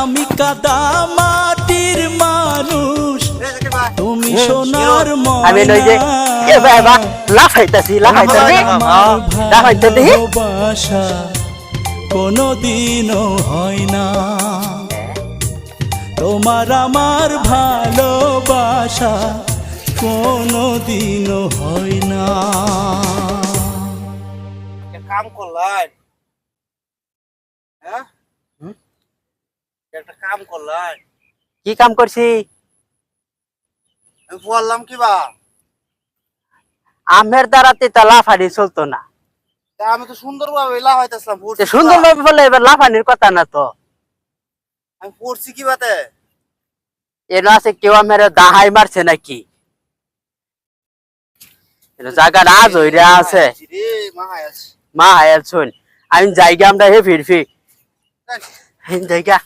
আমি কাদা মাটির মানুষ, তুমি সোনার আমি নই যে ময়না। এ বাবা লাফাইতাছি লাফাইতে দেখি ভালোবাসা কোনোদিনও হয় না, তোমার আমার ভালোবাসা কোনোদিনও হয় না। কাম করলাই, হ্যাঁ একটা কাম করলাই। কি কাম করছি? আমি বললাম কি বা, আমের দ্বারাতে তা লাফানি চলতো না। তা আমি তো সুন্দরভাবে লাফাইতেছিলাম। সুন্দর ভাবে বলে এবার লাফানির কথা না তো। আমি পড়ছি কি বাতে, এর আছে কেউ আমার দাহাই মারছে নাকি? জায়গা রাজ হইরা আছে রে মাহাই আছে। মা হায়াল শুন আমি জায়গা আমরা হে ফিরফি জায়গা